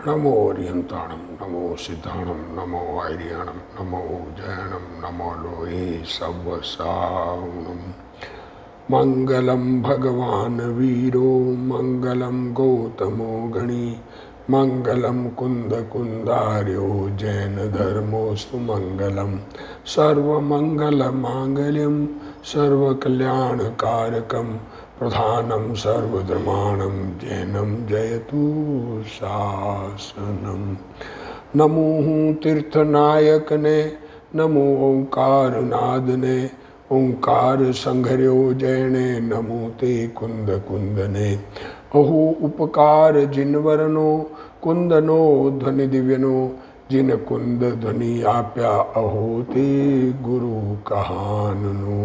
नमो ओरियंताणम नमो सिद्धाणम नमो आर्याणम नमो जैनम नमो लोहे सवसावणम। मंगलम भगवान वीरो मंगलम गौतमो गणी मंगलम कुंद कुंदार्यो जैन धर्मोस्तु मंगलम। सर्वमंगल मांगल्यम सर्वकल्याणकारकम प्रधानम सर्वधर्माणम जैनम जयतु शासनम। नमो तीर्थनायक ने नमो ओंकार नाद ने ओंकार संघर्यो जैने नमो ते कुंद कुंदने। अहो उपकार जिनवरनो कुंदनो ध्वनि दिव्यनो जिन कुंद ध्वनि आप्या अहो ते गुरु कहाननो।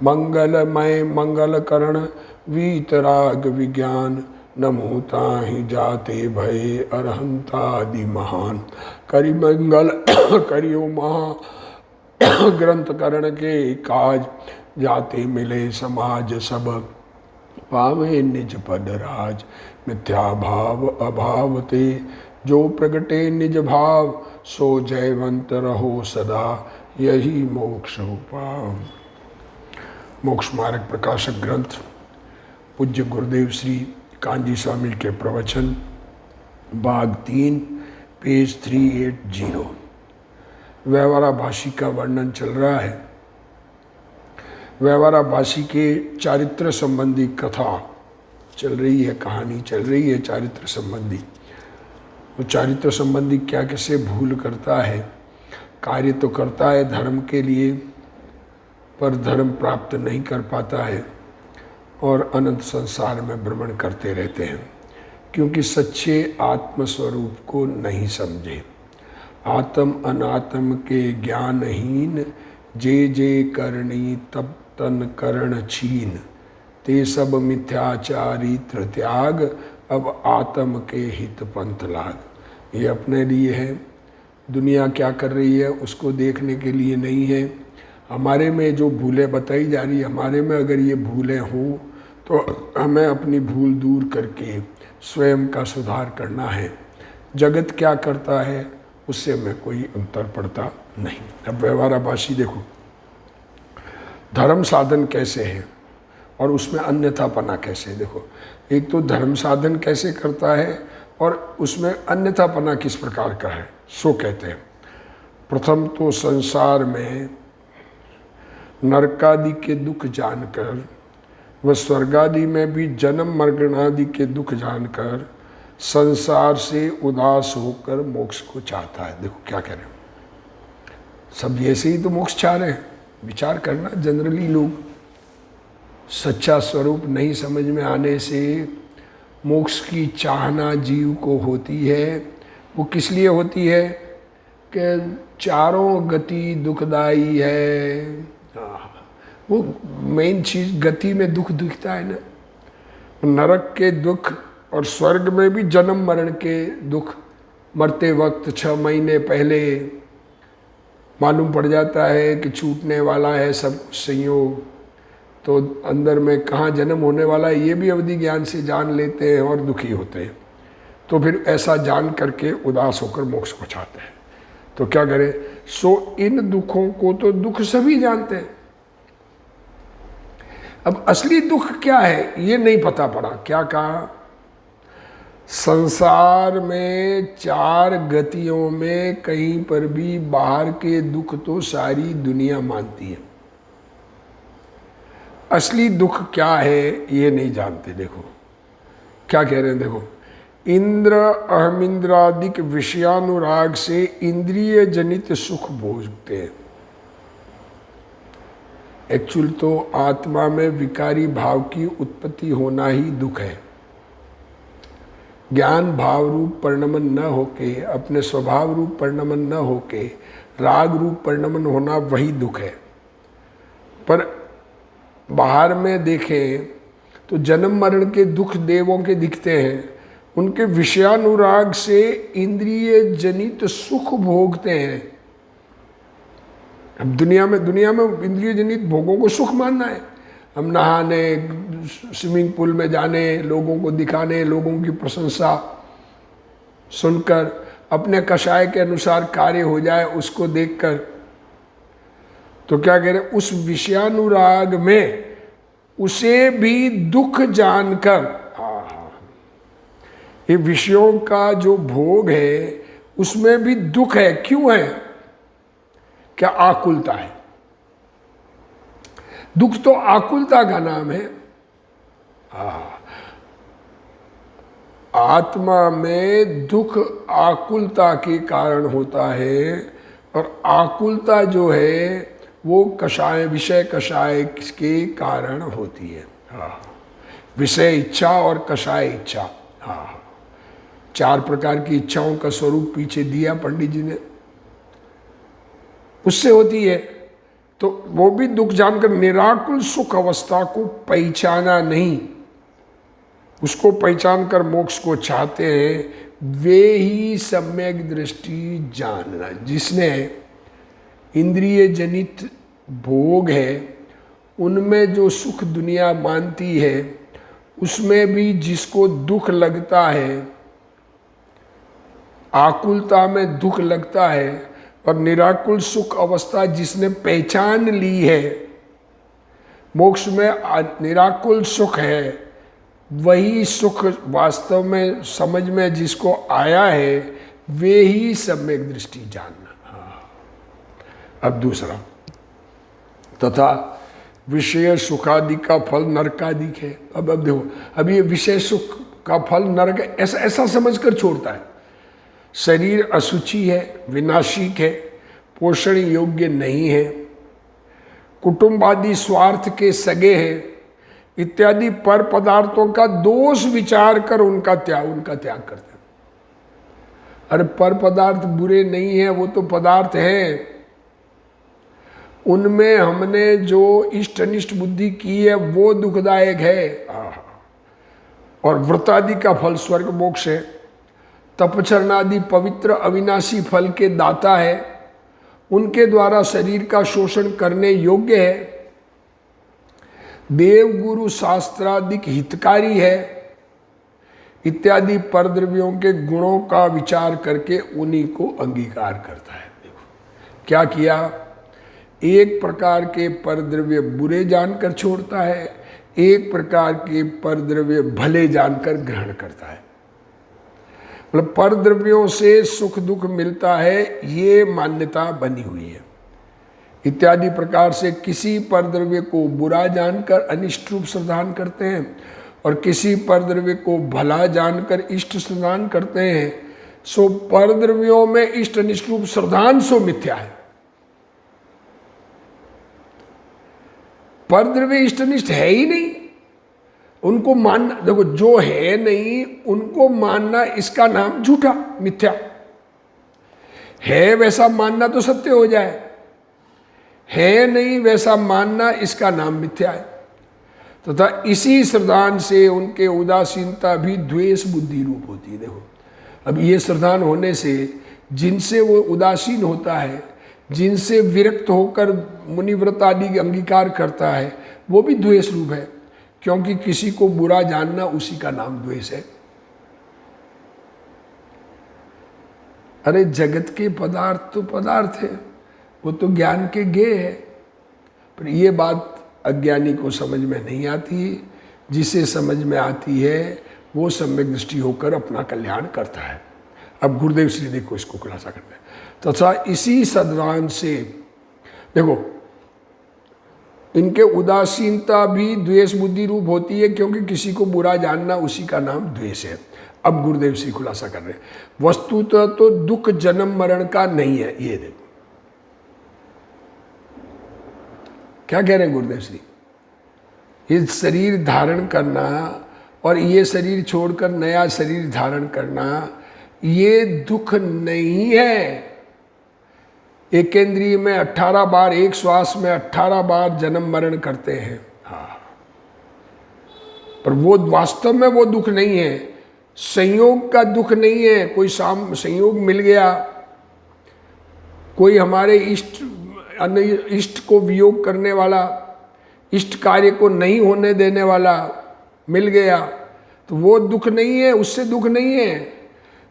मंगलमय मंगल करण वीतराग विज्ञान नमो ताहि जाते भय अरहंतादि महान। करि मंगल करियो महा ग्रंथ करण के काज जाते मिले समाज सब पावे निज पद राज। मिथ्या भाव अभाव ते जो प्रगटे निज भाव सो जयवंत रहो सदा यही मोक्ष उपाव। मोक्ष मार्ग प्रकाशक ग्रंथ पूज्य गुरुदेव श्री कांजी स्वामी के प्रवचन भाग 3 पेज 380। व्यवहारा भाषी का वर्णन चल रहा है। व्यवहारा भाषी के चारित्र संबंधी कथा चल रही है, कहानी चल रही है चारित्र संबंधी। वो चारित्र संबंधी क्या कैसे भूल करता है, कार्य तो करता है धर्म के लिए पर धर्म प्राप्त नहीं कर पाता है और अनंत संसार में भ्रमण करते रहते हैं क्योंकि सच्चे आत्मस्वरूप को नहीं समझे। आत्म अनात्म के ज्ञानहीन जे जे करणी तब तन करण छीन। ते सब मिथ्याचारित्र त्याग अब आत्म के हित पंथ लाग। ये अपने लिए है, दुनिया क्या कर रही है उसको देखने के लिए नहीं है। हमारे में जो भूलें बताई जा रही है, हमारे में अगर ये भूलें हों तो हमें अपनी भूल दूर करके स्वयं का सुधार करना है। जगत क्या करता है उससे हमें कोई अंतर पड़ता नहीं। अब व्यवहाराभाषी देखो धर्म साधन कैसे है और उसमें अन्यथापना कैसे है। देखो एक तो धर्म साधन कैसे करता है और उसमें अन्यथापना किस प्रकार का है सो कहते हैं। प्रथम तो संसार में नरकादि के दुख जानकर व स्वर्गादि में भी जन्म मरण आदि के दुख जानकर संसार से उदास होकर मोक्ष को चाहता है। देखो क्या कह रहे हो, सब ऐसे ही तो मोक्ष चाह रहे हैं। विचार करना, जनरली लोग सच्चा स्वरूप नहीं समझ में आने से मोक्ष की चाहना जीव को होती है। वो किस लिए होती है कि चारों गति दुखदाई है। वो मेन चीज गति में दुख दिखता है ना, नरक के दुख और स्वर्ग में भी जन्म मरण के दुख। मरते वक्त 6 महीने पहले मालूम पड़ जाता है कि छूटने वाला है सब संयोग, तो अंदर में कहाँ जन्म होने वाला है ये भी अवधि ज्ञान से जान लेते हैं और दुखी होते हैं। तो फिर ऐसा जान करके उदास होकर मोक्ष को चाहते हैं। तो क्या करें, सो इन दुखों को तो दुख सभी जानते हैं। अब असली दुख क्या है ये नहीं पता पड़ा। क्या कहा, संसार में 4 गतियों में कहीं पर भी बाहर के दुख तो सारी दुनिया मानती है। असली दुख क्या है ये नहीं जानते। देखो क्या कह रहे हैं, देखो इंद्र अहमिंद्रादिक विषयानुराग से इंद्रिय जनित सुख भोगते हैं। एक्चुअल तो आत्मा में विकारी भाव की उत्पत्ति होना ही दुख है। ज्ञान भाव रूप परिणमन न होके, अपने स्वभाव रूप परिणमन न होके राग रूप परिणमन होना वही दुख है। पर बाहर में देखें तो जन्म मरण के दुख देवों के दिखते हैं, उनके विषयानुराग से इंद्रिय जनित सुख भोगते हैं। अब दुनिया में इंद्रिय जनित भोगों को सुख मानना है। हम नहाने, स्विमिंग पूल में जाने, लोगों को दिखाने, लोगों की प्रशंसा, सुनकर, अपने कषाय के अनुसार कार्य हो जाए उसको देखकर, तो क्या कह रहे, उस विषयानुराग में उसे भी दुख जानकर, ये विषयों का जो भोग है उसमें भी दुख है। क्यों है? क्या आकुलता है। दुख तो आकुलता का नाम है। आत्मा में दुख आकुलता के कारण होता है, और आकुलता जो है वो कषाय, विषय कषाय के कारण होती है। विषय इच्छा और कषाय इच्छा, 4 प्रकार की इच्छाओं का स्वरूप पीछे दिया पंडित जी ने, उससे होती है। तो वो भी दुख जानकर निराकुल सुख अवस्था को पहचाना नहीं, उसको पहचान कर मोक्ष को चाहते हैं, वे ही सम्यक दृष्टि जानना। जिसने इंद्रिय जनित भोग है उनमें जो सुख दुनिया मानती है, उसमें भी जिसको दुख लगता है, आकुलता में दुख लगता है, और निराकुल सुख अवस्था जिसने पहचान ली है, मोक्ष में निराकुल सुख है, वही सुख वास्तव में समझ में जिसको आया है, वे ही सम्यक दृष्टि जानना। अब दूसरा, तथा विषय सुखादि का फल नरकादिक है। अब देखो, अब ये विषय सुख का फल नरक, ऐसा समझकर छोड़ता है। शरीर अशुचि है, विनाशिक है, पोषण योग्य नहीं है, कुटुंब आदि स्वार्थ के सगे हैं, इत्यादि पर पदार्थों का दोष विचार कर उनका त्याग करते हैं। अरे पर पदार्थ बुरे नहीं है, वो तो पदार्थ हैं, उनमें हमने जो इष्ट अनिष्ट बुद्धि की है वो दुखदायक है। और व्रतादि का फल स्वर्ग मोक्ष है, तपचरणादि पवित्र अविनाशी फल के दाता है, उनके द्वारा शरीर का शोषण करने योग्य है, देव गुरु शास्त्रादिक हितकारी है, इत्यादि परद्रव्यों के गुणों का विचार करके उन्हीं को अंगीकार करता है। देखो क्या किया, एक प्रकार के परद्रव्य बुरे जानकर छोड़ता है, एक प्रकार के परद्रव्य भले जानकर ग्रहण करता है। मतलब परद्रव्यों से सुख दुख मिलता है, ये मान्यता बनी हुई है। इत्यादि प्रकार से किसी परद्रव्य को बुरा जानकर अनिष्ट रूप श्रद्धान करते हैं, और किसी परद्रव्य को भला जानकर इष्ट श्रद्धान करते हैं। सो परद्रव्यों में इष्ट अनिष्ट रूप श्रद्धान सो मिथ्या है। परद्रव्य इष्ट अनिष्ट है ही नहीं, उनको मानना, देखो जो है नहीं उनको मानना, इसका नाम झूठा मिथ्या है। वैसा मानना तो सत्य हो जाए, है नहीं वैसा मानना, इसका नाम मिथ्या है। तथा इसी श्रद्धान से उनके उदासीनता भी द्वेष बुद्धि रूप होती है। देखो अब ये श्रद्धान होने से जिनसे वो उदासीन होता है, जिनसे विरक्त होकर मुनिव्रत आदि अंगीकार करता है, वो भी द्वेष रूप है, क्योंकि किसी को बुरा जानना उसी का नाम द्वेष है। अरे जगत के पदार्थ तो पदार्थ है, वो तो ज्ञान के गेय है, पर ये बात अज्ञानी को समझ में नहीं आती। जिसे समझ में आती है वो सम्यक दृष्टि होकर अपना कल्याण करता है। अब गुरुदेव श्री देखो इसको खुलासा करते हैं। तथा इसी सद्वान से देखो इनके उदासीनता भी द्वेष बुद्धि रूप होती है, क्योंकि किसी को बुरा जानना उसी का नाम द्वेष है। अब गुरुदेव श्री खुलासा कर रहे हैं, वस्तुतः तो दुख जन्म मरण का नहीं है। ये देखो क्या कह रहे हैं गुरुदेव श्री, ये शरीर धारण करना और ये शरीर छोड़कर नया शरीर धारण करना, ये दुख नहीं है। एक इंद्रिय में 18 बार, एक श्वास में 18 बार जन्म मरण करते हैं, पर वो वास्तव में वो दुख नहीं है। संयोग का दुख नहीं है, कोई संयोग मिल गया, कोई हमारे इष्ट को वियोग करने वाला, इष्ट कार्य को नहीं होने देने वाला मिल गया, तो वो दुख नहीं है, उससे दुख नहीं है।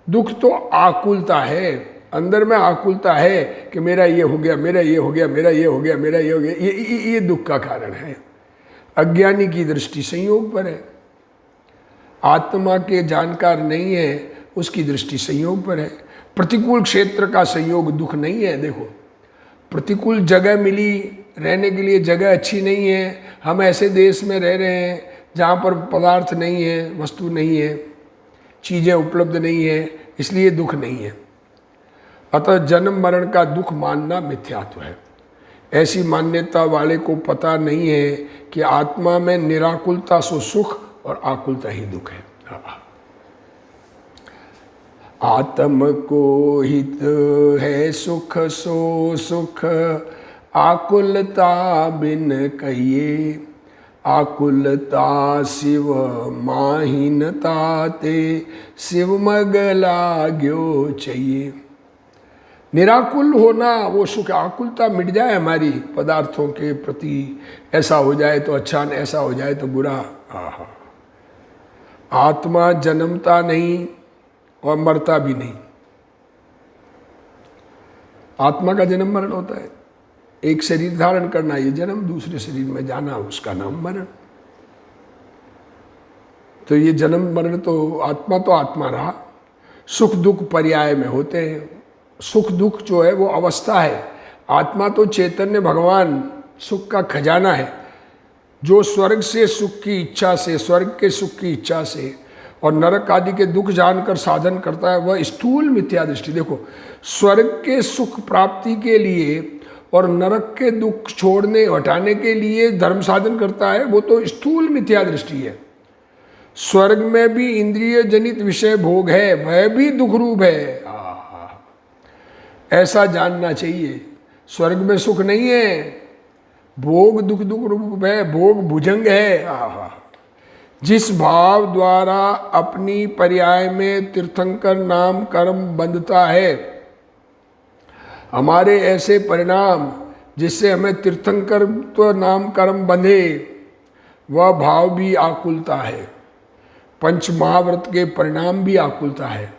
दुख तो आकुलता है, अंदर में आकुलता है कि मेरा ये हो गया, मेरा ये हो गया, मेरा ये हो गया, मेरा ये हो गया, ये दुख का कारण है। अज्ञानी की दृष्टि संयोग पर है, आत्मा के जानकार नहीं है उसकी दृष्टि संयोग पर है। प्रतिकूल क्षेत्र का संयोग दुख नहीं है। देखो, प्रतिकूल जगह मिली, रहने के लिए जगह अच्छी नहीं है, हम ऐसे देश में रह रहे हैं जहाँ पर पदार्थ नहीं है, वस्तु नहीं है, चीज़ें उपलब्ध नहीं है, इसलिए दुख नहीं है। अतः जन्म मरण का दुख मानना मिथ्यात्व है। ऐसी मान्यता वाले को पता नहीं है कि आत्मा में निराकुलता सो सुख और आकुलता ही दुख है। आत्म को हित है सुख सो सुख, आकुलता बिन कहिए, आकुलता शिव माहिनता ते, शिव मग लाग्यो चाहिए। निराकुल होना वो सुख, आकुलता मिट जाए हमारी पदार्थों के प्रति, ऐसा हो जाए तो अच्छा, ऐसा हो जाए तो बुरा। आत्मा जन्मता नहीं और मरता भी नहीं। आत्मा का जन्म मरण होता है, एक शरीर धारण करना ये जन्म, दूसरे शरीर में जाना उसका नाम मरण। तो ये जन्म मरण तो आत्मा रहा। सुख दुख पर्याय में होते हैं। सुख दुख जो है वो अवस्था है, आत्मा तो चैतन्य भगवान सुख का खजाना है। जो स्वर्ग से सुख की इच्छा से, स्वर्ग के सुख की इच्छा से और नरक आदि के दुख जानकर साधन करता है, वह स्थूल मिथ्या दृष्टि। देखो, स्वर्ग के सुख प्राप्ति के लिए और नरक के दुख छोड़ने हटाने के लिए धर्म साधन करता है, वो तो स्थूल मिथ्या दृष्टि है। स्वर्ग में भी इंद्रिय जनित विषय भोग है, वह भी दुख रूप है, ऐसा जानना चाहिए। स्वर्ग में सुख नहीं है, भोग दुख रूप है, भोग भुजंग है। जिस भाव द्वारा अपनी पर्याय में तीर्थंकर नाम कर्म बंधता है, हमारे ऐसे परिणाम जिससे हमें तीर्थंकर तो नाम कर्म बंधे, वह भाव भी आकुलता है। पंच महाव्रत के परिणाम भी आकुलता है।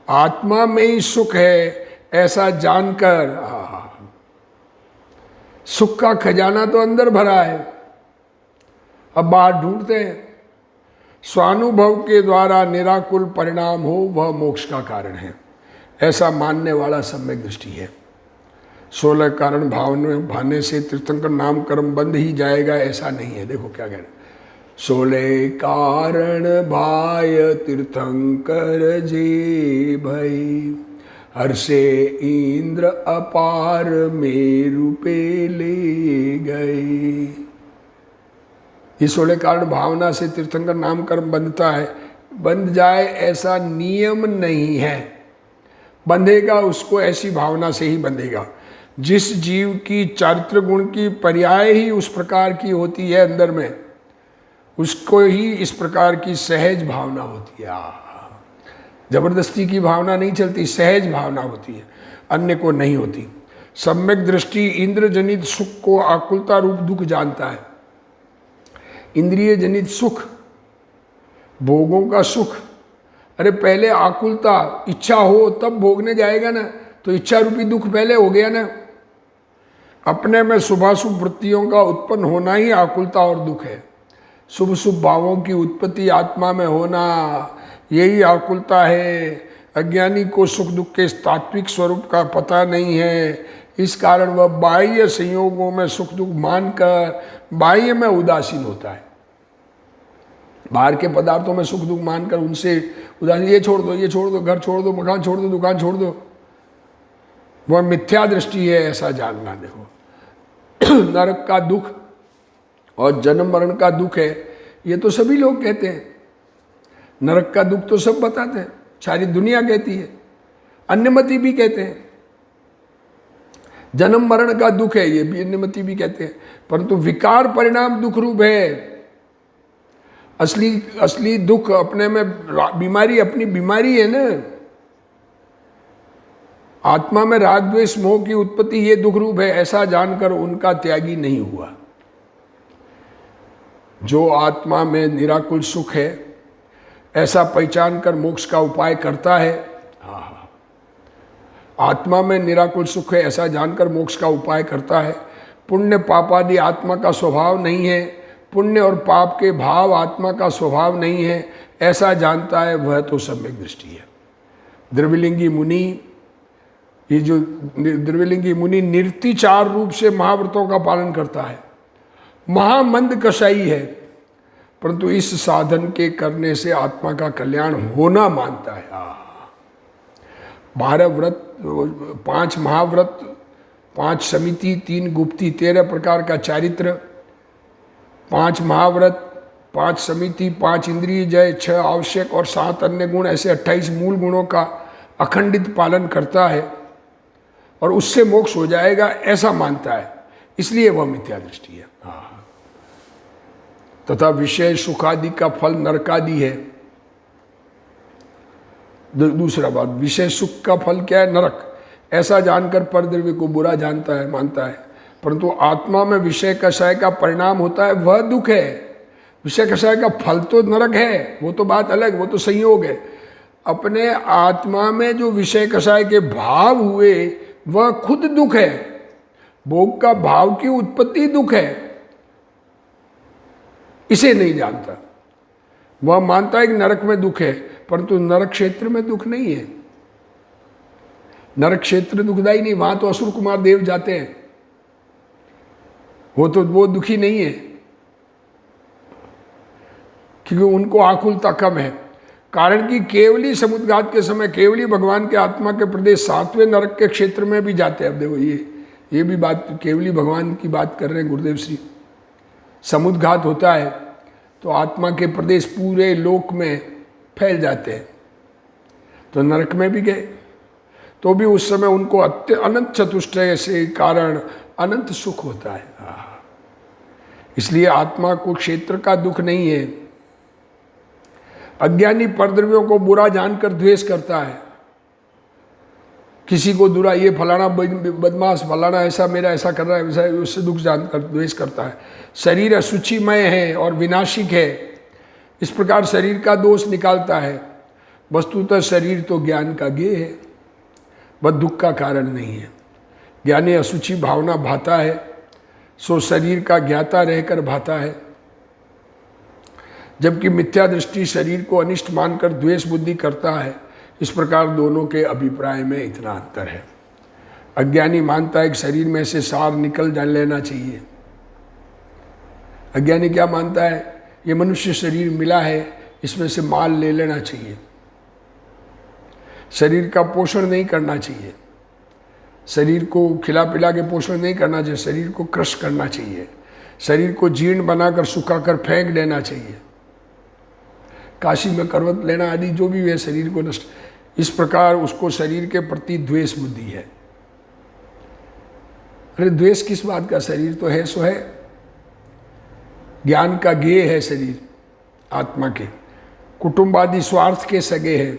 आत्मा में ही सुख है ऐसा जानकर, सुख का खजाना तो अंदर भरा है, अब बाहर ढूंढते हैं। स्वानुभव के द्वारा निराकुल परिणाम हो वह मोक्ष का कारण है, ऐसा मानने वाला सम्यक दृष्टि है। 16 कारण भावने से तीर्थंकर नाम कर्म बंद ही जाएगा, ऐसा नहीं है। देखो क्या कह रहे, 16 कारण भाय तीर्थंकर जे भई, हर्षे इंद्र अपार मेरु पे ले गए। ये 16 कारण भावना से तीर्थंकर नाम कर्म बंधता है। बंध जाए ऐसा नियम नहीं है, बंधेगा उसको ऐसी भावना से ही बंधेगा। जिस जीव की चारित्र गुण की पर्याय ही उस प्रकार की होती है अंदर में, उसको ही इस प्रकार की सहज भावना होती है। जबरदस्ती की भावना नहीं चलती, सहज भावना होती है, अन्य को नहीं होती। सम्यक दृष्टि इंद्र जनित सुख को आकुलता रूप दुख जानता है। इंद्रिय जनित सुख, भोगों का सुख, अरे पहले आकुलता, इच्छा हो तब भोगने जाएगा ना, तो इच्छा रूपी दुख पहले हो गया ना। अपने में शुभाशुभ वृत्तियों का उत्पन्न होना ही आकुलता और दुख है। शुभ शुभ भावों की उत्पत्ति आत्मा में होना, यही आकुलता है। अज्ञानी को सुख दुख के तात्विक स्वरूप का पता नहीं है, इस कारण वह बाह्य संयोगों में सुख दुख मानकर बाह्य में उदासीन होता है। बाहर के पदार्थों में सुख दुख मानकर उनसे उदासीन, ये छोड़ दो, ये छोड़ दो, घर छोड़ दो, मकान छोड़ दो, दुकान छोड़ दो, वह मिथ्या दृष्टि है, ऐसा जानना। देखो, नरक का दुख और जन्म मरण का दुख है, ये तो सभी लोग कहते हैं। नरक का दुख तो सब बताते हैं, सारी दुनिया कहती है, अन्यमति भी कहते हैं। जन्म मरण का दुख है, ये भी अन्यमति भी कहते हैं, परंतु विकार परिणाम दुख रूप है। असली दुख अपने में बीमारी, अपनी बीमारी है ना। आत्मा में राग द्वेष मोह की उत्पत्ति ये दुख रूप है, ऐसा जानकर उनका त्यागी नहीं हुआ। जो आत्मा में निराकुल सुख है, ऐसा पहचान कर मोक्ष का उपाय करता है। आत्मा में निराकुल सुख है ऐसा जानकर मोक्ष का उपाय करता है। पुण्य पापादि आत्मा का स्वभाव नहीं है, पुण्य और पाप के भाव आत्मा का स्वभाव नहीं है ऐसा जानता है, वह तो सम्यक दृष्टि है। द्रविलिंगी मुनि, ये जो द्रविलिंगी मुनि निर्तिचार रूप से महाव्रतों का पालन करता है, महामंद कसाई है, परंतु इस साधन के करने से आत्मा का कल्याण होना मानता है। 12 व्रत, 5 महाव्रत, 5 समिति, 3 गुप्ती, 13 प्रकार का चारित्र, 5 महाव्रत, 5 समिति, 5 इंद्रिय जय, 6 आवश्यक और 7 अन्य गुण, ऐसे 28 मूल गुणों का अखंडित पालन करता है और उससे मोक्ष हो जाएगा ऐसा मानता है, इसलिए वह मिथ्या दृष्टि है। तथा विषय सुखादि का फल नरकादि है। दूसरा बात, विषय सुख का फल क्या है? नरक। ऐसा जानकर परद्रव्य को बुरा जानता है, मानता है, परंतु आत्मा में विषय कषाय का परिणाम होता है वह दुख है। विषय कषाय का फल तो नरक है, वो तो बात अलग, वो तो संयोग है। अपने आत्मा में जो विषय कषाय के भाव हुए वह खुद दुख है। भोग का भाव की उत्पत्ति दुख है, इसे नहीं जानता। वह मानता है कि नरक में दुख है, परंतु नरक क्षेत्र में दुख नहीं है। नरक क्षेत्र दुखदाई नहीं, वहां तो असुर कुमार देव जाते हैं, वो दुखी नहीं है, क्योंकि उनको आकुलता कम है। कारण कि केवली समुद्घात के समय केवली भगवान के आत्मा के प्रदेश 7वें नरक के क्षेत्र में भी जाते हैं। अब देखो ये भी बात केवली भगवान की बात कर रहे हैं गुरुदेव श्री। समुद्घात होता है तो आत्मा के प्रदेश पूरे लोक में फैल जाते हैं, तो नरक में भी गए, तो भी उस समय उनको अनंत चतुष्टय से कारण अनंत सुख होता है। इसलिए आत्मा को क्षेत्र का दुख नहीं है। अज्ञानी परद्रव्यों को बुरा जानकर द्वेष करता है। किसी को बुरा, ये फलाना बदमाश, फलाना ऐसा मेरा ऐसा कर रहा है, वैसा, उससे दुख जानकर द्वेष करता है। शरीर अशुचिमय है और विनाशिक है, इस प्रकार शरीर का दोष निकालता है। वस्तुतः शरीर तो ज्ञान का गेय है, वह दुख का कारण नहीं है। ज्ञानी अशुचि भावना भाता है, सो शरीर का ज्ञाता रहकर भाता है, जबकि मिथ्या दृष्टि शरीर को अनिष्ट मानकर द्वेष बुद्धि करता है। इस प्रकार दोनों के अभिप्राय में इतना अंतर है। अज्ञानी मानता है कि शरीर में से सार निकल जा लेना चाहिए। अज्ञानी क्या मानता है? ये मनुष्य शरीर मिला है, इसमें से माल ले लेना चाहिए। शरीर का पोषण नहीं करना चाहिए, शरीर को खिला पिला के पोषण नहीं करना चाहिए, शरीर को क्रश करना चाहिए, शरीर को जीर्ण बनाकर सुखाकर फेंक देना चाहिए, काशी में करवत लेना आदि जो भी है शरीर को नष्ट। इस प्रकार उसको शरीर के प्रति द्वेष बुद्धि है। अरे द्वेष किस बात का? शरीर तो है सो है, ज्ञान का गेय है शरीर आत्मा के, कुटुंब आदि स्वार्थ के सगे हैं।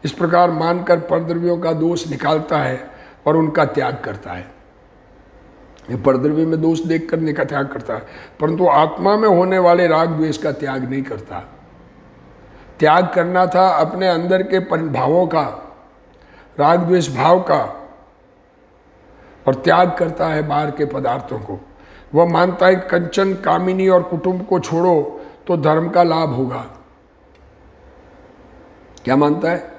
इस प्रकार मानकर परद्रव्यों का दोष निकालता है और उनका त्याग करता है। ये परद्रव्य में दोष देखकर उनका त्याग करता है, परंतु आत्मा में होने वाले राग द्वेष का त्याग नहीं करता। त्याग करना था अपने अंदर के भावों का, राग द्वेष भाव का, और त्याग करता है बाहर के पदार्थों को। वह मानता है कंचन, कामिनी और कुटुंब को छोड़ो तो धर्म का लाभ होगा। क्या मानता है?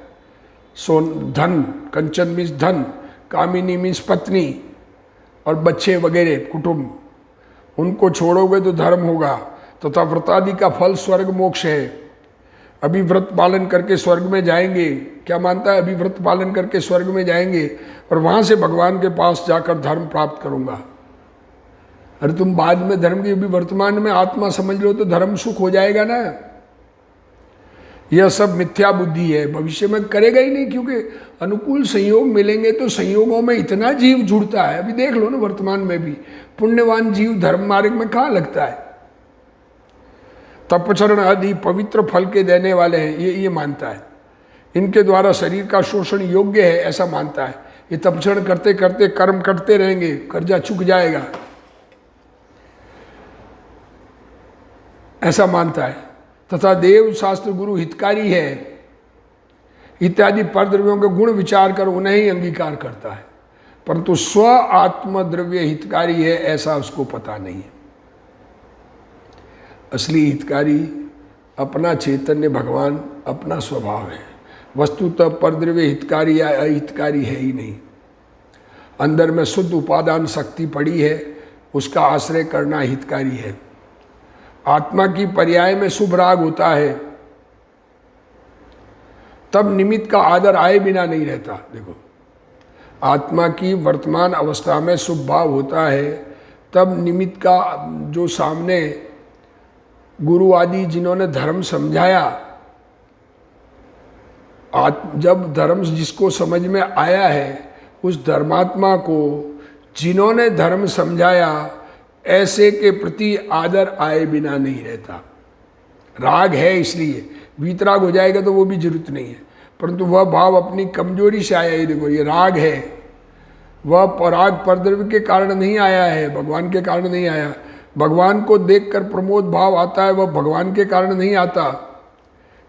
धन, कंचन मीन्स धन, कामिनी मीन्स पत्नी और बच्चे वगैरह कुटुंब, उनको छोड़ोगे तो धर्म होगा, तथा व्रतादि का फल स्वर्ग मोक्ष है। अभी व्रत पालन करके स्वर्ग में जाएंगे। क्या मानता है? अभी व्रत पालन करके स्वर्ग में जाएंगे और वहाँ से भगवान के पास जाकर धर्म प्राप्त करूँगा। अरे तुम बाद में धर्म की, अभी वर्तमान में आत्मा समझ लो तो धर्म सुख हो जाएगा ना। यह सब मिथ्या बुद्धि है, भविष्य में करेगा ही नहीं, क्योंकि अनुकूल संयोग मिलेंगे तो संयोगों में इतना जीव जुड़ता है। अभी देख लो ना, वर्तमान में भी पुण्यवान जीव धर्म मार्ग में कहाँ लगता है। तपचरण आदि पवित्र फल के देने वाले हैं, ये मानता है। इनके द्वारा शरीर का शोषण योग्य है ऐसा मानता है। ये तपचरण करते करते कर्म करते रहेंगे, कर्जा चुक जाएगा ऐसा मानता है। तथा देव शास्त्र गुरु हितकारी है इत्यादि परद्रव्यों के गुण विचार कर उन्हें ही अंगीकार करता है, परंतु स्व आत्मद्रव्य हितकारी है ऐसा उसको पता नहीं है। असली हितकारी अपना चैतन्य भगवान अपना स्वभाव है। वस्तुतः परद्रव्य हितकारी या अहितकारी है ही नहीं। अंदर में शुद्ध उपादान शक्ति पड़ी है, उसका आश्रय करना हितकारी है। आत्मा की पर्याय में शुभ राग होता है, तब निमित्त का आदर आए बिना नहीं रहता। देखो, आत्मा की वर्तमान अवस्था में शुभ भाव होता है, तब निमित्त का जो सामने गुरु आदि जिन्होंने धर्म समझाया, जब धर्म जिसको समझ में आया है, उस धर्मात्मा को जिन्होंने धर्म समझाया, ऐसे के प्रति आदर आए बिना नहीं रहता। राग है इसलिए, वीतराग हो जाएगा तो वो भी जरूरत नहीं है, परंतु वह भाव अपनी कमजोरी से आया। ये देखो, ये राग है, वह पराग परद्रव्य के कारण नहीं आया है, भगवान के कारण नहीं आया। भगवान को देखकर प्रमोद भाव आता है, वह भगवान के कारण नहीं आता।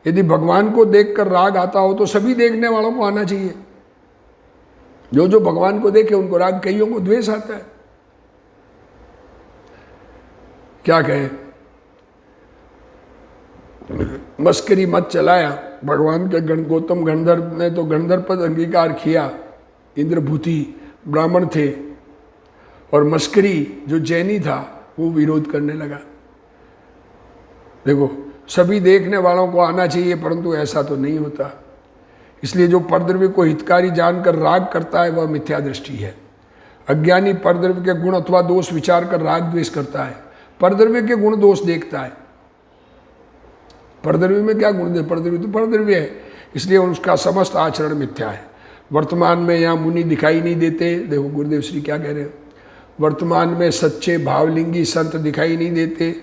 यदि भगवान को देखकर राग आता हो तो सभी देखने वालों को आना चाहिए। जो जो भगवान को देखे उनको राग, कईयों को द्वेष आता है। क्या कहे, मस्करी मत चलाया। भगवान के गौतम गंधर्व ने तो गंधर्व पद अंगीकार किया, इंद्रभूति ब्राह्मण थे, और मस्करी जो जैनी था वो विरोध करने लगा। देखो, सभी देखने वालों को आना चाहिए, परंतु ऐसा तो नहीं होता। इसलिए जो परद्रव्य को हितकारी जानकर राग करता है वह मिथ्या दृष्टि है। अज्ञानी परद्रव्य के गुण अथवा दोष विचार कर राग द्वेष करता है, परद्रव्य के गुण दोष देखता है। परद्रव्य में क्या गुण दे, परद्रव्य तो परद्रव्य है, इसलिए उसका समस्त आचरण मिथ्या है। वर्तमान में यहाँ मुनि दिखाई नहीं देते। देखो गुरुदेव श्री क्या कह रहे हैं, वर्तमान में सच्चे भावलिंगी संत दिखाई नहीं देते,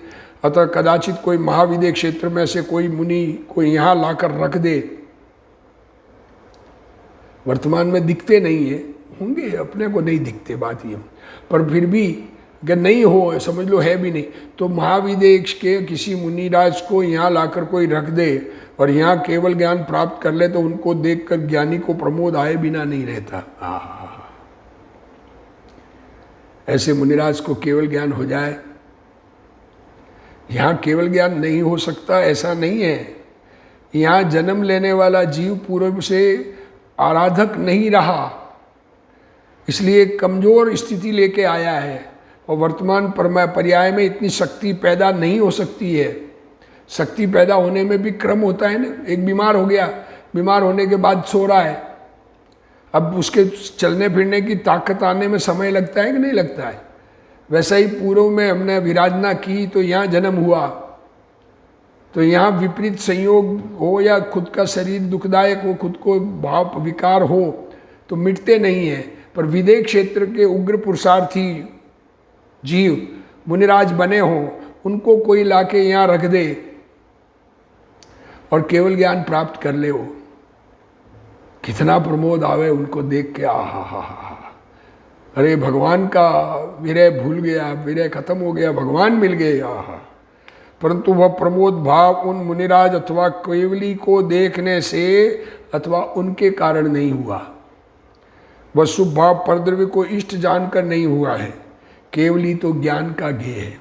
अतः कदाचित कोई महाविदेह क्षेत्र में से कोई मुनि को यहाँ लाकर रख दे। वर्तमान में दिखते नहीं है, होंगे, अपने को नहीं दिखते, बात ये, पर फिर भी अगर नहीं हो, समझ लो है भी नहीं, तो महाविदेह के किसी मुनिराज को यहाँ लाकर कोई रख दे और यहाँ केवल ज्ञान प्राप्त कर ले, तो उनको देखकर ज्ञानी को प्रमोद आए बिना नहीं रहता। ऐसे मुनिराज को केवल ज्ञान हो जाए। यहाँ केवल ज्ञान नहीं हो सकता ऐसा नहीं है। यहाँ जन्म लेने वाला जीव पूर्व से आराधक नहीं रहा, इसलिए कमजोर स्थिति लेके आया है, और वर्तमान पर्याय में इतनी शक्ति पैदा नहीं हो सकती है। शक्ति पैदा होने में भी क्रम होता है ना। एक बीमार हो गया, बीमार होने के बाद सो रहा है, अब उसके चलने फिरने की ताकत आने में समय लगता है कि नहीं लगता है। वैसा ही पूर्व में हमने विराजना की तो यहाँ जन्म हुआ, तो यहाँ विपरीत संयोग हो या खुद का शरीर दुखदायक हो, खुद को भाव विकार हो, तो मिटते नहीं है। पर विदेह क्षेत्र के उग्र पुरुषार्थी जीव मुनिराज बने हों, उनको कोई लाके यहाँ रख दे और केवल ज्ञान प्राप्त कर ले, वो कितना प्रमोद आवे उनको देख के। आहा, अरे भगवान का विरह भूल गया, विरह खत्म हो गया, भगवान मिल गए। आहा, परंतु वह प्रमोद भाव उन मुनिराज अथवा केवली को देखने से अथवा उनके कारण नहीं हुआ। वह शुभ भाव परद्रव्य को इष्ट जानकर नहीं हुआ है। केवली तो ज्ञान का गेय है,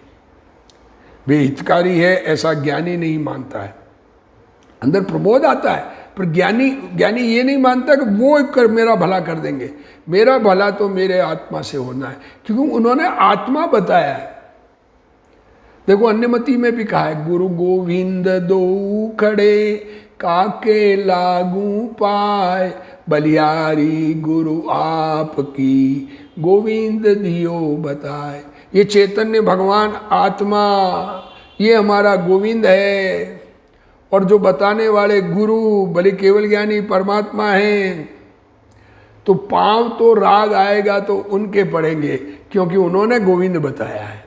वे हितकारी है ऐसा ज्ञानी नहीं मानता है। अंदर प्रमोद आता है, पर ज्ञानी ये नहीं मानता कि वो कर मेरा भला कर देंगे। मेरा भला तो मेरे आत्मा से होना है, क्योंकि उन्होंने आत्मा बताया है। देखो अन्यमति में भी कहा है, गुरु गोविंद दो खड़े काके लागू पाए, बलियारी गुरु आपकी गोविंद दियो बताए। ये चैतन्य भगवान आत्मा, ये हमारा गोविंद है, और जो बताने वाले गुरु बलि केवल ज्ञानी परमात्मा हैं। तो पांव तो राग आएगा तो उनके पड़ेंगे, क्योंकि उन्होंने गोविंद बताया है।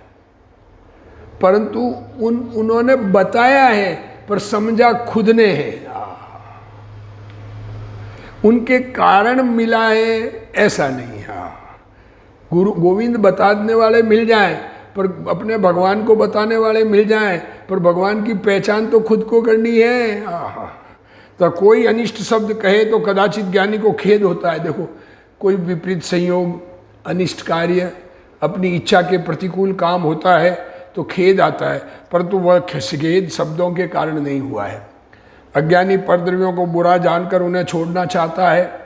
परंतु उन्होंने बताया है पर समझा खुद ने है, उनके कारण मिला है ऐसा नहीं है। गुरु गोविंद बताने वाले मिल जाएं पर अपने भगवान को बताने वाले मिल जाएं, पर भगवान की पहचान तो खुद को करनी है। आहा, तो कोई अनिष्ट शब्द कहे तो कदाचित ज्ञानी को खेद होता है। देखो, कोई विपरीत संयोग, अनिष्ट कार्य, अपनी इच्छा के प्रतिकूल काम होता है तो खेद आता है, परंतु वह खेद शब्दों के कारण नहीं हुआ है। अज्ञानी परद्रव्यों को बुरा जानकर उन्हें छोड़ना चाहता है।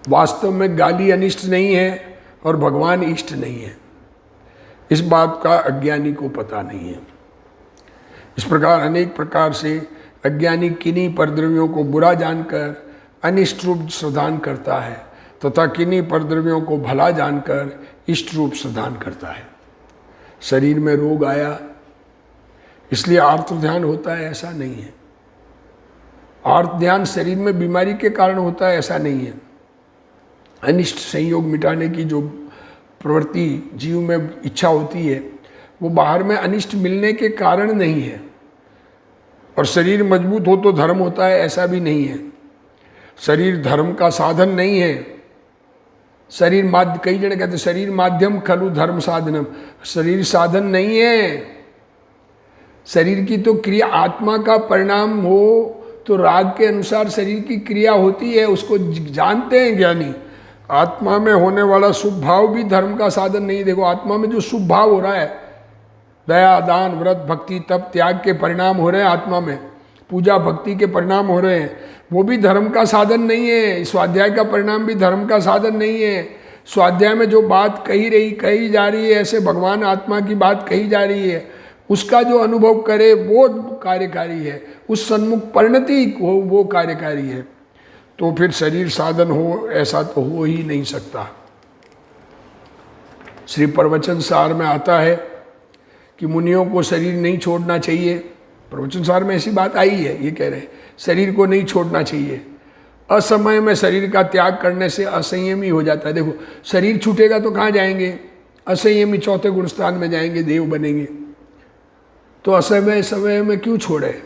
वास्तव में गाली अनिष्ट नहीं है और भगवान इष्ट नहीं है, इस बात का अज्ञानी को पता नहीं है। इस प्रकार अनेक प्रकार से अज्ञानी किन्हीं परद्रव्यों को बुरा जानकर अनिष्ट रूप श्रद्धान करता है तथा किन्हीं परद्रव्यों को भला जानकर इष्ट रूप श्रद्धान करता है। शरीर में रोग आया इसलिए आर्त ध्यान होता है, ऐसा नहीं है। आर्त ध्यान शरीर में बीमारी के कारण होता है, ऐसा नहीं है। अनिष्ट संयोग मिटाने की जो प्रवृत्ति जीव में इच्छा होती है वो बाहर में अनिष्ट मिलने के कारण नहीं है। और शरीर मजबूत हो तो धर्म होता है, ऐसा भी नहीं है। शरीर धर्म का साधन नहीं है। शरीर माध्य, कई जने कहते शरीर माध्यम खलु धर्म साधनम, शरीर साधन नहीं है। शरीर की तो क्रिया आत्मा का परिणाम हो तो राग के अनुसार शरीर की क्रिया होती है, उसको जानते हैं ज्ञानी। आत्मा में होने वाला शुभ भाव भी धर्म का साधन नहीं। देखो, आत्मा में जो शुभ भाव हो रहा है, दया, दान, व्रत, भक्ति, तप, त्याग के परिणाम हो रहे हैं आत्मा में, पूजा भक्ति के परिणाम हो रहे हैं, वो भी धर्म का साधन नहीं है। स्वाध्याय का परिणाम भी धर्म का साधन नहीं है। स्वाध्याय में जो बात कही जा रही है, ऐसे भगवान आत्मा की बात कही जा रही है, उसका जो अनुभव करे वो कार्यकारी है, उस सन्मुख परिणति हो वो कार्यकारी है। तो फिर शरीर साधन हो ऐसा तो हो ही नहीं सकता। श्री प्रवचन सार में आता है कि मुनियों को शरीर नहीं छोड़ना चाहिए। प्रवचन सार में ऐसी बात आई है, ये कह रहे हैं शरीर को नहीं छोड़ना चाहिए। असमय में शरीर का त्याग करने से असंयमी हो जाता है। देखो, शरीर छूटेगा तो कहाँ जाएंगे? असंयमी चौथे गुण स्थान में जाएंगे, देव बनेंगे। तो असमय समय में क्यों छोड़े?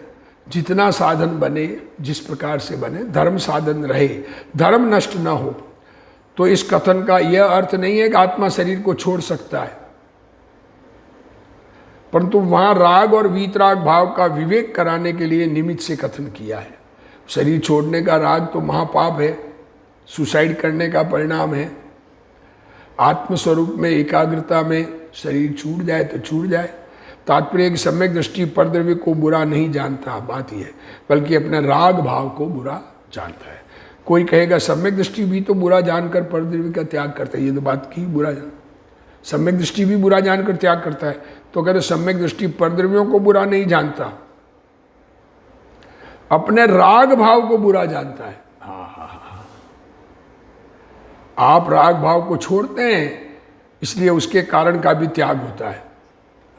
जितना साधन बने, जिस प्रकार से बने, धर्म साधन रहे, धर्म नष्ट ना हो। तो इस कथन का यह अर्थ नहीं है कि आत्मा शरीर को छोड़ सकता है, परंतु वहाँ राग और वीतराग भाव का विवेक कराने के लिए निमित्त से कथन किया है। शरीर छोड़ने का राग तो महापाप है, सुसाइड करने का परिणाम है। आत्मस्वरूप में एकाग्रता में शरीर छूट जाए तो छूट जाए। तात्पर्य की सम्यक दृष्टि परद्रव्य को बुरा नहीं जानता, बात यह है, बल्कि अपने राग भाव को बुरा जानता है। कोई कहेगा सम्यक दृष्टि भी तो बुरा जानकर परद्रव्य का त्याग करता है, ये तो बात की बुरा सम्यक दृष्टि भी बुरा जानकर त्याग करता है। तो कहते सम्यक दृष्टि परद्रव्यों को बुरा नहीं जानता, अपने राग भाव को बुरा जानता है। आप राग भाव को छोड़ते हैं इसलिए उसके कारण का भी त्याग होता है।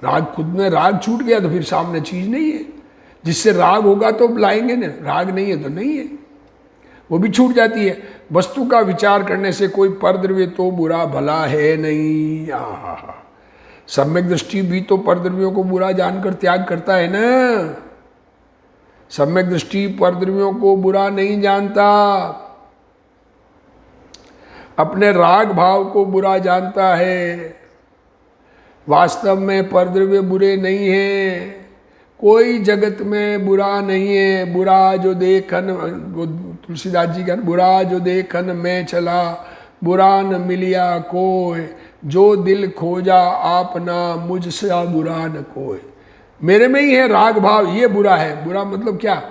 राग खुद में राग छूट गया तो फिर सामने चीज नहीं है। जिससे राग होगा तो लाएंगे ना, राग नहीं है तो नहीं है, वो भी छूट जाती है। वस्तु का विचार करने से कोई परद्रव्य तो बुरा भला है नहीं। सम्यक दृष्टि भी तो परद्रव्यों को बुरा जानकर त्याग करता है ना। सम्यक दृष्टि परद्रव्यों को बुरा नहीं जानता, अपने राग भाव को बुरा जानता है। वास्तव में परद्रव्य बुरे नहीं है, कोई जगत में बुरा नहीं है। बुरा जो देखन, वो तुलसीदास जी का, बुरा जो देखन मैं चला, बुरा न मिलिया कोई, जो दिल खोजा आपना मुझसे बुरा न कोई। मेरे में ही है राग भाव, ये बुरा है। बुरा मतलब क्या?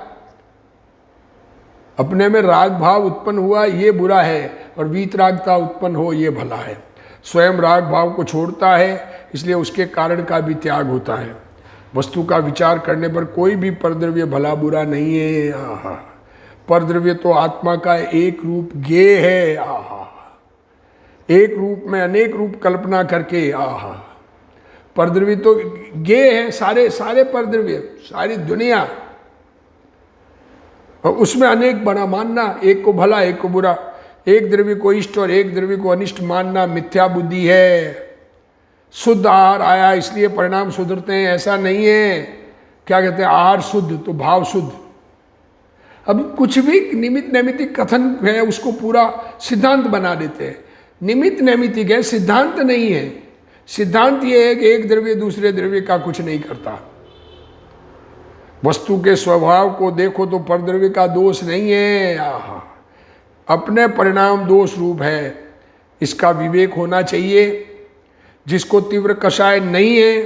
अपने में राग भाव उत्पन्न हुआ, ये बुरा है, और वीतरागता उत्पन्न हो, ये भला है। स्वयं राग भाव को छोड़ता है इसलिए उसके कारण का भी त्याग होता है। वस्तु का विचार करने पर कोई भी परद्रव्य भला बुरा नहीं है। परद्रव्य तो आत्मा का एक रूप ज्ञेय है। एक रूप में अनेक रूप कल्पना करके परद्रव्य तो ज्ञेय है। सारे परद्रव्य, सारी दुनिया, और उसमें अनेक बना मानना, एक को भला एक को बुरा, एक द्रव्य को इष्ट और एक द्रव्य को अनिष्ट मानना मिथ्या बुद्धि है। शुद्ध आहार आया इसलिए परिणाम सुधरते हैं, ऐसा नहीं है। क्या कहते हैं? आहार शुद्ध तो भाव शुद्ध। अब कुछ भी निमित्त नैमित्तिक कथन है उसको पूरा सिद्धांत बना देते हैं। निमित्त नैमित्तिक है, सिद्धांत नहीं है। सिद्धांत ये है कि एक द्रव्य दूसरे द्रव्य का कुछ नहीं करता। वस्तु के स्वभाव को देखो तो परद्रव्य का दोष नहीं है, आहा, अपने परिणाम दोष रूप है। इसका विवेक होना चाहिए। जिसको तीव्र कषाय नहीं है,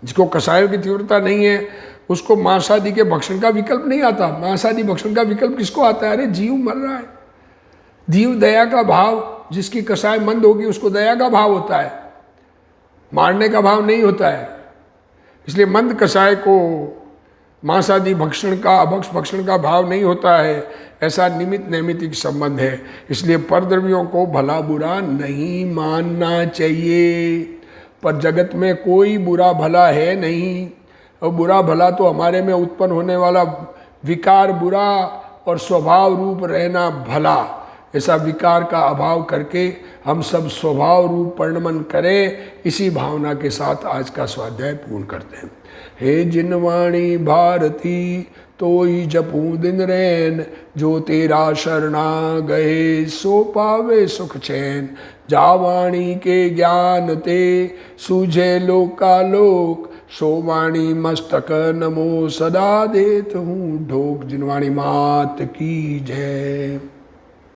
जिसको कषायों की तीव्रता नहीं है, उसको मांस आदि के भक्षण का विकल्प नहीं आता। मांस आदि भक्षण का विकल्प किसको आता है? अरे जीव मर रहा है, जीव दया का भाव, जिसकी कषाय मंद होगी उसको दया का भाव होता है, मारने का भाव नहीं होता है। इसलिए मंद कषाय को मांस आदि भक्षण का, अभक्ष भक्षण का भाव नहीं होता है। ऐसा निमित्त नैमित्तिक संबंध है। इसलिए परद्रव्यों को भला बुरा नहीं मानना चाहिए। पर जगत में कोई बुरा भला है नहीं, और बुरा भला तो हमारे में उत्पन्न होने वाला विकार बुरा और स्वभाव रूप रहना भला, ऐसा विकार का अभाव करके हम सब स्वभाव रूप परिणमन करें। इसी भावना के साथ आज का स्वाध्याय पूर्ण करते हैं। हे जिनवाणी भारती तोई जपूं दिन रैन, जो तेरा शरणा गए सो पावे सुख चैन। जावाणी के ज्ञान ते सूझे लोकालोक, सो वाणी मस्तक नमो सदा देत हूँ ढोक। जिनवाणी मात की जय।